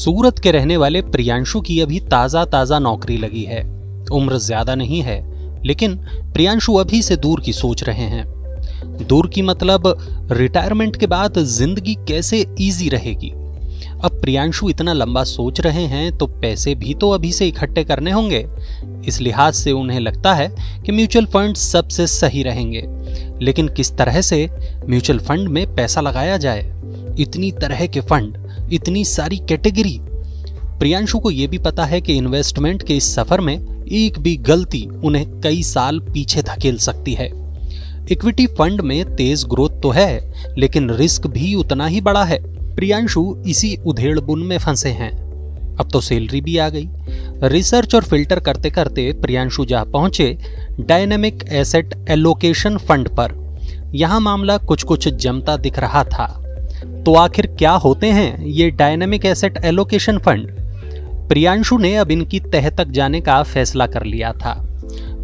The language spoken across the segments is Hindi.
सूरत के रहने वाले प्रियांशु की अभी ताजा ताजा नौकरी लगी है। उम्र ज्यादा नहीं है, लेकिन प्रियांशु अभी से दूर की सोच रहे हैं। दूर की मतलब रिटायरमेंट के बाद जिंदगी कैसे इजी रहेगी। अब प्रियांशु इतना लंबा सोच रहे हैं तो पैसे भी तो अभी से इकट्ठे करने होंगे। इस लिहाज से उन्हें लगता है कि म्यूचुअल फंड सबसे सही रहेंगे। लेकिन किस तरह से म्यूचुअल फंड में पैसा लगाया जाए? इतनी तरह के फंड, इतनी सारी कैटेगरी। प्रियांशु को यह भी पता है कि इन्वेस्टमेंट के इस सफर में एक भी गलती उन्हें कई साल पीछे धकेल सकती है। इक्विटी फंड में तेज ग्रोथ तो है, लेकिन रिस्क भी उतना ही बड़ा है। प्रियांशु इसी उधेड़बुन में फंसे हैं। अब तो सैलरी भी आ गई। रिसर्च और फिल्टर करते करते प्रियांशु जा पहुंचे डायनेमिक एसेट एलोकेशन फंड पर। यहां मामला कुछ कुछ जमता दिख रहा था। तो आखिर क्या होते हैं ये dynamic asset allocation fund? Priyanshu ने अब इनकी तह तक जाने का फैसला कर लिया था।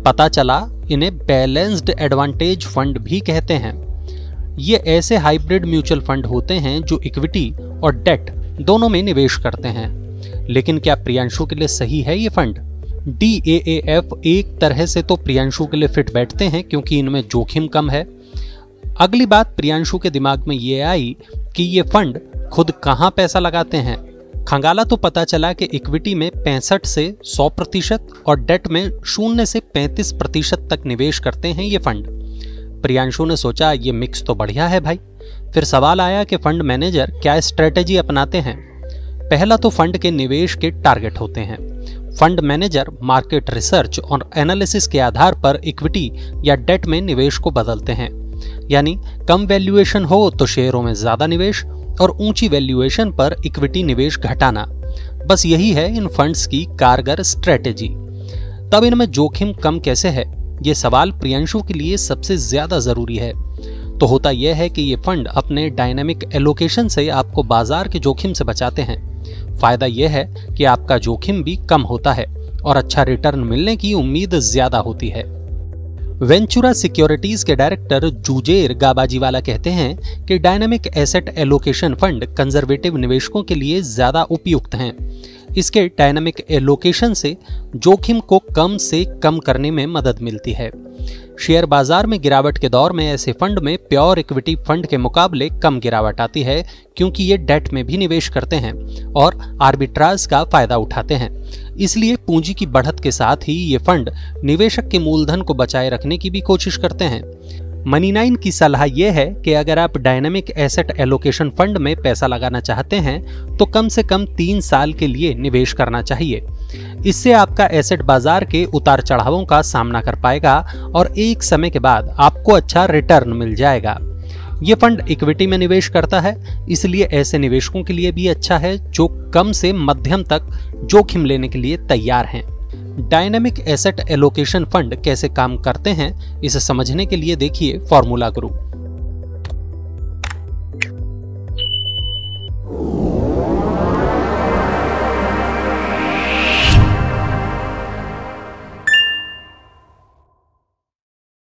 पता चला इन्हें बैलेंस्ड एडवांटेज फंड भी कहते हैं। ये ऐसे हाइब्रिड म्यूचुअल फंड होते हैं जो इक्विटी और डेट दोनों में निवेश करते हैं। लेकिन क्या प्रियांशु के लिए सही है ये फंड? DAAF एक तरह से तो प्रियांशु के लिए फिट बैठते हैं क्योंकि इनमें जोखिम कम है। अगली बात प्रियांशु के दिमाग में ये आई कि ये फंड खुद कहां पैसा लगाते हैं। खंगाला तो पता चला कि इक्विटी में 65 से 100% और डेट में 0 से 35% तक निवेश करते हैं ये फंड। प्रियांशु ने सोचा ये मिक्स तो बढ़िया है भाई। फिर सवाल आया कि फंड मैनेजर क्या स्ट्रेटेजी अपनाते हैं। पहला तो फंड के निवेश के टारगेट होते हैं। फंड मैनेजर मार्केट रिसर्च और एनालिसिस के आधार पर इक्विटी या डेट में निवेश को बदलते हैं। यानी कम वैल्यूएशन हो तो शेयरों में ज्यादा निवेश और ऊंची वैल्यूएशन पर इक्विटी निवेश घटाना। बस यही है इन फंड्स की कारगर स्ट्रेटेजी। तब इनमें जोखिम कम कैसे है, ये सवाल प्रियांशु के लिए सबसे ज्यादा जरूरी है। तो होता यह है कि ये फंड अपने डायनामिक एलोकेशन से आपको बाजार के जोखिम से बचाते हैं। फायदा यह है कि आपका जोखिम भी कम होता है और अच्छा रिटर्न मिलने की उम्मीद ज्यादा होती है। वेंचुरा सिक्योरिटीज के डायरेक्टर जुजेर गाबाजीवाला कहते हैं कि dynamic asset allocation fund conservative निवेशकों के लिए ज्यादा उपयुक्त हैं। इसके डायनामिक एलोकेशन से जोखिम को कम से कम करने में मदद मिलती है। शेयर बाजार में गिरावट के दौर में ऐसे फंड में प्योर इक्विटी फंड के मुकाबले कम गिरावट आती है क्योंकि ये डेट में भी निवेश करते हैं और आर्बिट्राज का फायदा उठाते हैं। इसलिए पूंजी की बढ़त के साथ ही ये फंड निवेशक के मूलधन को बचाए रखने की भी कोशिश करते हैं। मनी9 की सलाह यह है कि अगर आप डायनामिक एसेट एलोकेशन फंड में पैसा लगाना चाहते हैं तो कम से कम 3 साल के लिए निवेश करना चाहिए। इससे आपका एसेट बाजार के उतार चढ़ावों का सामना कर पाएगा और एक समय के बाद आपको अच्छा रिटर्न मिल जाएगा। ये फंड इक्विटी में निवेश करता है, इसलिए ऐसे निवेशकों के लिए भी अच्छा है जो कम से मध्यम तक जोखिम लेने के लिए तैयार हैं। डायनामिक एसेट एलोकेशन फंड कैसे काम करते हैं, इसे समझने के लिए देखिए फॉर्मूला ग्रुप।